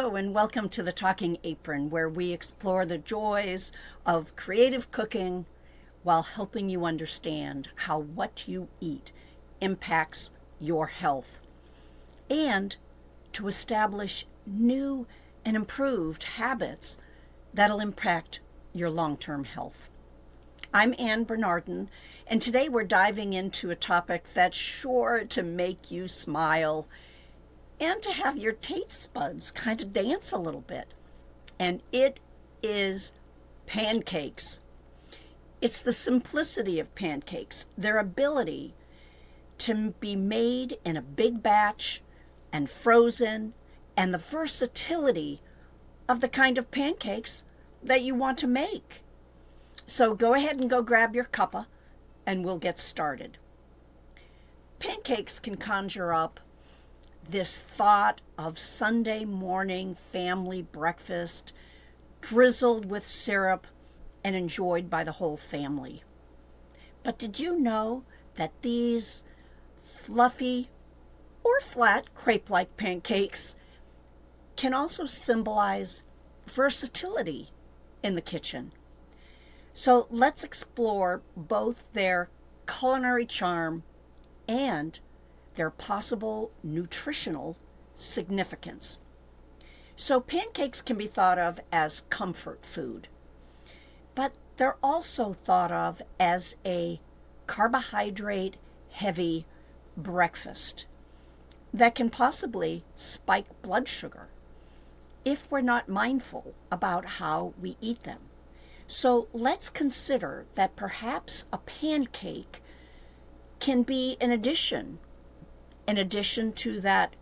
Hello, and welcome to the Talking Apron, where we explore the joys of creative cooking while helping you understand how what you eat impacts your health, and to establish new and improved habits that'll impact your long-term health. I'm Ann Bernardin, and today we're diving into a topic that's sure to make you smile and to have your taste buds kind of dance a little bit. And it is pancakes. It's the simplicity of pancakes, their ability to be made in a big batch and frozen, and the versatility of the kind of pancakes that you want to make. So go ahead and go grab your cuppa and we'll get started. Pancakes can conjure up this thought of Sunday morning family breakfast, drizzled with syrup and enjoyed by the whole family. But did you know that these fluffy or flat crepe-like pancakes can also symbolize versatility in the kitchen? So let's explore both their culinary charm and their possible nutritional significance. So pancakes can be thought of as comfort food, but they're also thought of as a carbohydrate-heavy breakfast that can possibly spike blood sugar if we're not mindful about how we eat them. So let's consider that perhaps a pancake can be an addition to that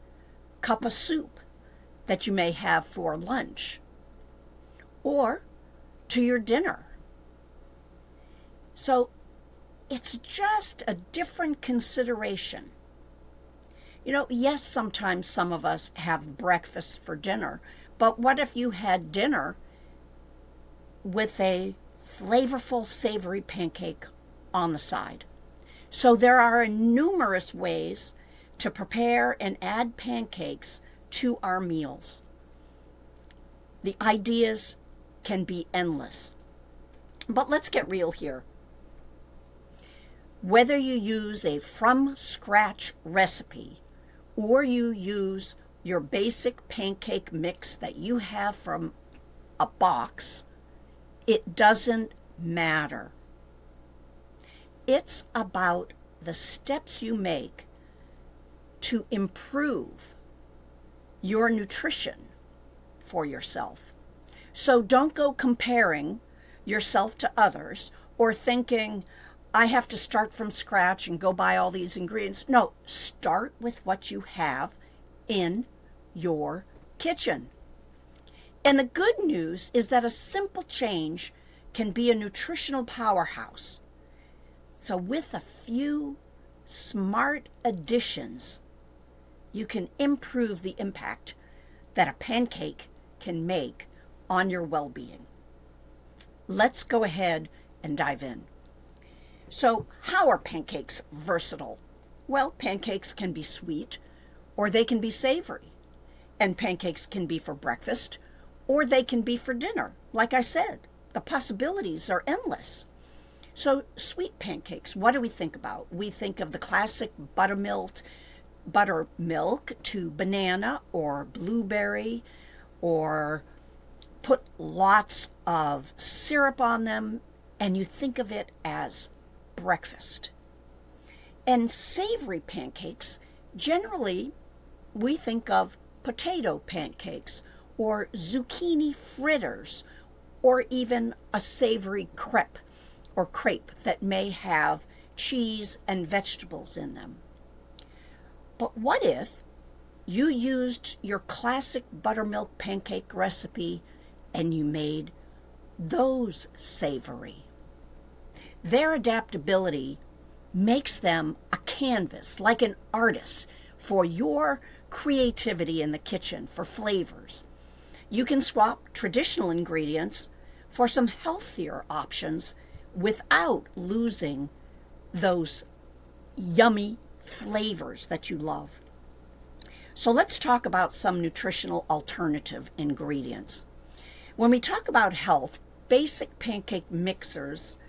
cup of soup that you may have for lunch or to your dinner. So it's just a different consideration. You know, yes, sometimes some of us have breakfast for dinner, but what if you had dinner with a flavorful, savory pancake on the side? So there are numerous ways to prepare and add pancakes to our meals. The ideas can be endless. But let's get real here. Whether you use a from-scratch recipe or you use your basic pancake mix that you have from a box, it doesn't matter. It's about the steps you make to improve your nutrition for yourself. So don't go comparing yourself to others or thinking, I have to start from scratch and go buy all these ingredients. No, start with what you have in your kitchen. And the good news is that a simple change can be a nutritional powerhouse. So with a few smart additions, you can improve the impact that a pancake can make on your well-being. Let's go ahead and dive in. So how are pancakes versatile? Well, pancakes can be sweet or they can be savory. And pancakes can be for breakfast or they can be for dinner. Like I said, the possibilities are endless. So sweet pancakes, what do we think about? We think of the classic buttermilk to banana or blueberry, or put lots of syrup on them, and you think of it as breakfast. And savory pancakes, generally we think of potato pancakes or zucchini fritters, or even a savory crepe that may have cheese and vegetables in them. But what if you used your classic buttermilk pancake recipe and you made those savory? Their adaptability makes them a canvas, like an artist, for your creativity in the kitchen for flavors. You can swap traditional ingredients for some healthier options without losing those yummy flavors that you love. So let's talk about some nutritional alternative ingredients. When we talk about health, basic pancake mixers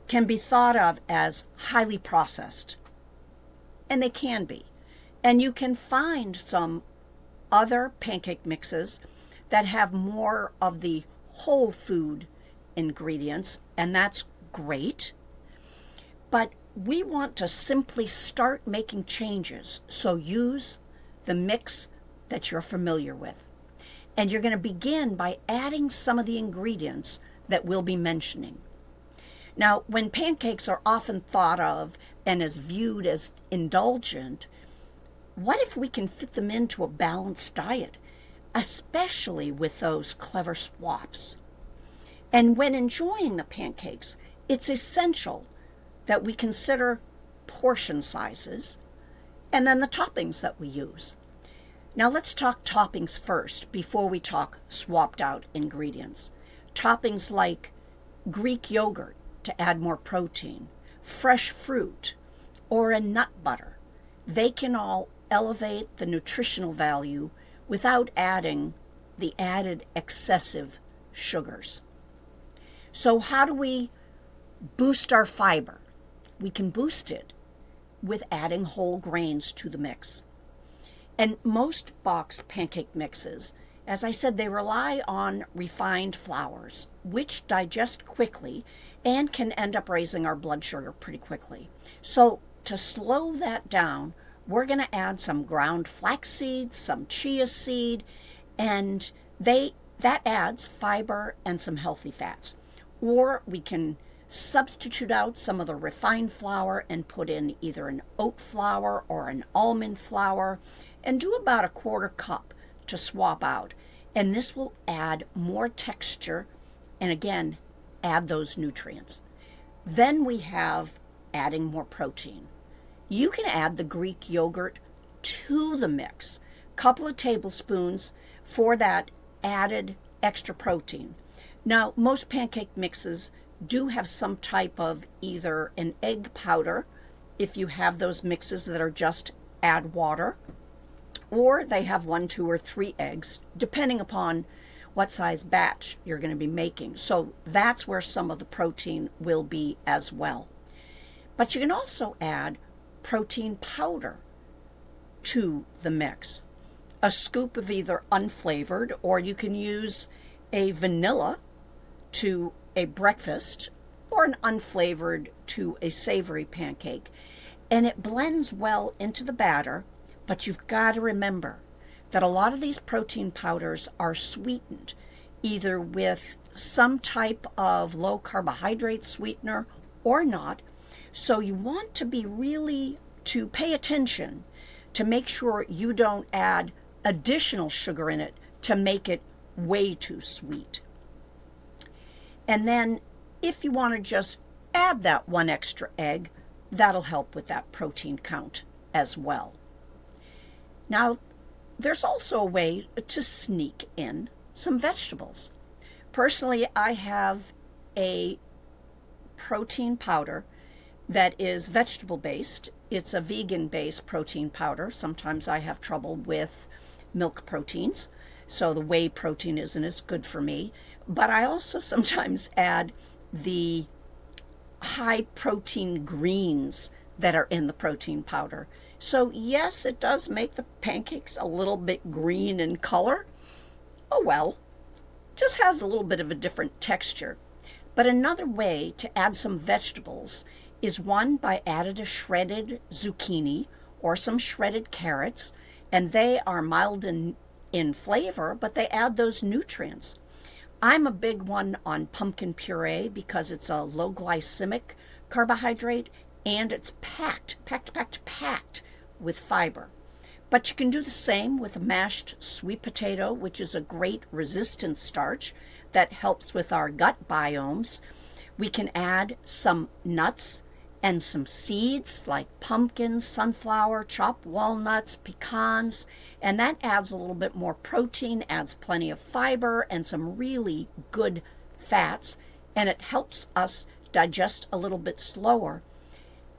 can be thought of as highly processed, and they can be. And you can find some other pancake mixes that have more of the whole food ingredients, and that's great. But we want to simply start making changes, so use the mix that you're familiar with. And you're going to begin by adding some of the ingredients that we'll be mentioning. Now, when pancakes are often thought of and is viewed as indulgent, what if we can fit them into a balanced diet, especially with those clever swaps? And when enjoying the pancakes, it's essential that we consider portion sizes and then the toppings that we use. Now let's talk toppings first before we talk swapped out ingredients. Toppings like Greek yogurt to add more protein, fresh fruit, or a nut butter. They can all elevate the nutritional value without adding the added excessive sugars. So how do we boost our fiber? We can boost it with adding whole grains to the mix. And most box pancake mixes, as I said, they rely on refined flours, which digest quickly and can end up raising our blood sugar pretty quickly. So to slow that down, we're going to add some ground flaxseed, some chia seed, and that adds fiber and some healthy fats. Or we can substitute out some of the refined flour and put in either an oat flour or an almond flour and do about a 1/4 cup to swap out. And this will add more texture and again, add those nutrients. Then we have adding more protein. You can add the Greek yogurt to the mix, couple of tablespoons for that added extra protein. Now, most pancake mixes do have some type of either an egg powder, if you have those mixes that are just add water, or they have 1, 2, or 3 eggs, depending upon what size batch you're going to be making. So that's where some of the protein will be as well. But you can also add protein powder to the mix. A scoop of either unflavored, or you can use a vanilla to a breakfast, or an unflavored to a savory pancake. And it blends well into the batter, but you've got to remember that a lot of these protein powders are sweetened, either with some type of low carbohydrate sweetener or not. So you want to be really to pay attention to make sure you don't add additional sugar in it to make it way too sweet. And then if you want to just add that 1 extra egg, that'll help with that protein count as well. Now, there's also a way to sneak in some vegetables. Personally, I have a protein powder that is vegetable-based. It's a vegan-based protein powder. Sometimes I have trouble with milk proteins, so the whey protein isn't as good for me. But I also sometimes add the high-protein greens that are in the protein powder. So yes, it does make the pancakes a little bit green in color. Oh well, just has a little bit of a different texture. But another way to add some vegetables is one by adding a shredded zucchini or some shredded carrots, and they are mild in flavor, but they add those nutrients. I'm a big one on pumpkin puree because it's a low glycemic carbohydrate and it's packed with fiber. But you can do the same with a mashed sweet potato, which is a great resistant starch that helps with our gut biomes. We can add some nuts and some seeds like pumpkins, sunflower, chopped walnuts, pecans, and that adds a little bit more protein, adds plenty of fiber and some really good fats, and it helps us digest a little bit slower.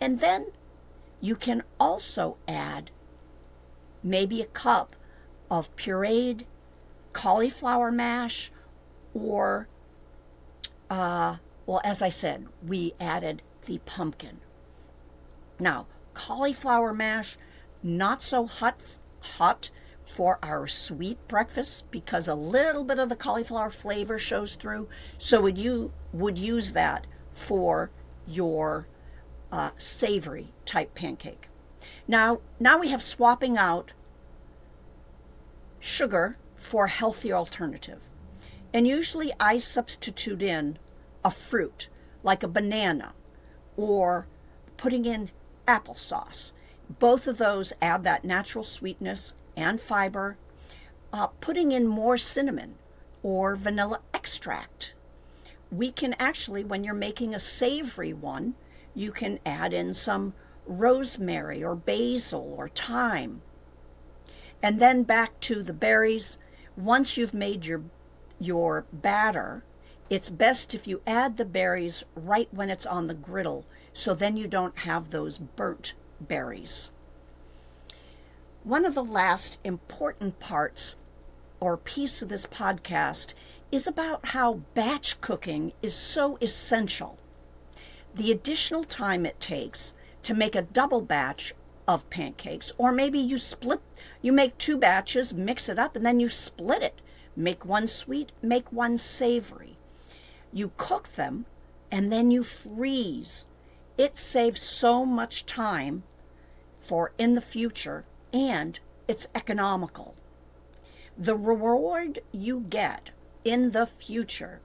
And then you can also add maybe a cup of pureed cauliflower mash, or, well, as I said, we added the pumpkin. Now, cauliflower mash, not so hot for our sweet breakfast because a little bit of the cauliflower flavor shows through. So you would use that for your savory type pancake. Now we have swapping out sugar for a healthy alternative. And usually I substitute in a fruit like a banana or putting in applesauce. Both of those add that natural sweetness and fiber. Putting in more cinnamon or vanilla extract. We can actually, when you're making a savory one, you can add in some rosemary or basil or thyme. And then back to the berries. Once you've made your batter, it's best if you add the berries right when it's on the griddle, so then you don't have those burnt berries. One of the last important parts or piece of this podcast is about how batch cooking is so essential. The additional time it takes to make a double batch of pancakes, or maybe you make 2 batches, mix it up, and then you split it. Make one sweet, make one savory. You cook them, and then you freeze. It saves so much time for in the future, and it's economical. The reward you get in the future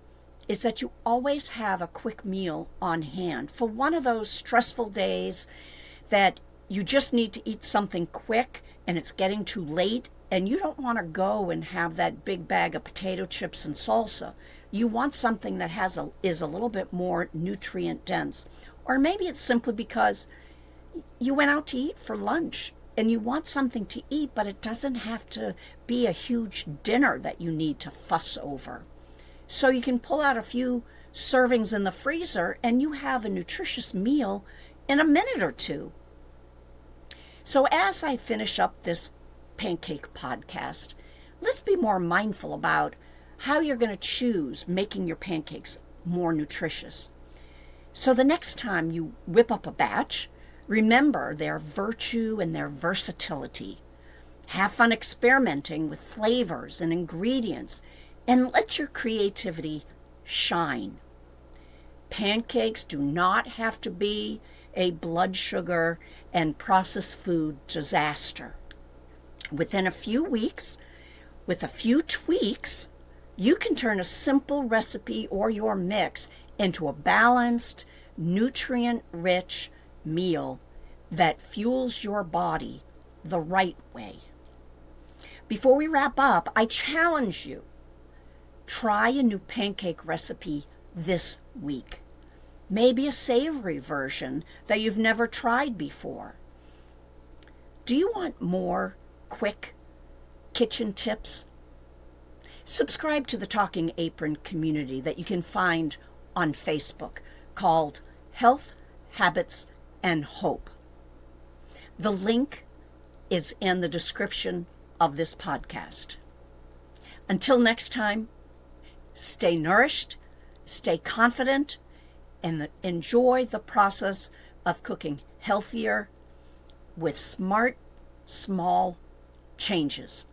is that you always have a quick meal on hand for one of those stressful days that you just need to eat something quick and it's getting too late and you don't want to go and have that big bag of potato chips and salsa. You want something that is a little bit more nutrient dense. Or maybe it's simply because you went out to eat for lunch and you want something to eat, but it doesn't have to be a huge dinner that you need to fuss over. So you can pull out a few servings in the freezer and you have a nutritious meal in a minute or two. So as I finish up this pancake podcast, let's be more mindful about how you're going to choose making your pancakes more nutritious. So the next time you whip up a batch, remember their virtue and their versatility. Have fun experimenting with flavors and ingredients and let your creativity shine. Pancakes do not have to be a blood sugar and processed food disaster. Within a few weeks, with a few tweaks, you can turn a simple recipe or your mix into a balanced, nutrient-rich meal that fuels your body the right way. Before we wrap up, I challenge you. Try a new pancake recipe this week. Maybe a savory version that you've never tried before. Do you want more quick kitchen tips? Subscribe to the Talking Apron community that you can find on Facebook called Health, Habits, and Hope. The link is in the description of this podcast. Until next time, stay nourished, stay confident, and enjoy the process of cooking healthier with smart, small changes.